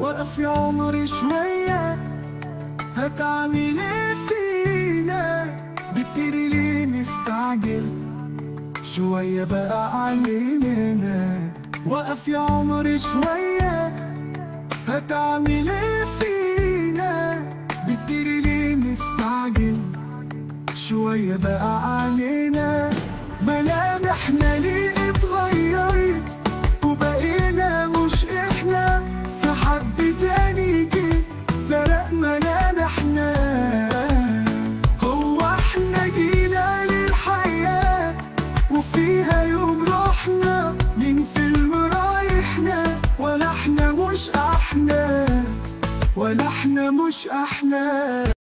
وقف يا عمري شوية، هتعمل ايه فينا؟ بتجري ليه مستعجل؟ شوية بقى علينا. وقف يا عمري شوية، هتعمل ايه فينا؟ بتجري ليه مستعجل؟ شوية بقى علينا. ملامحنا ليه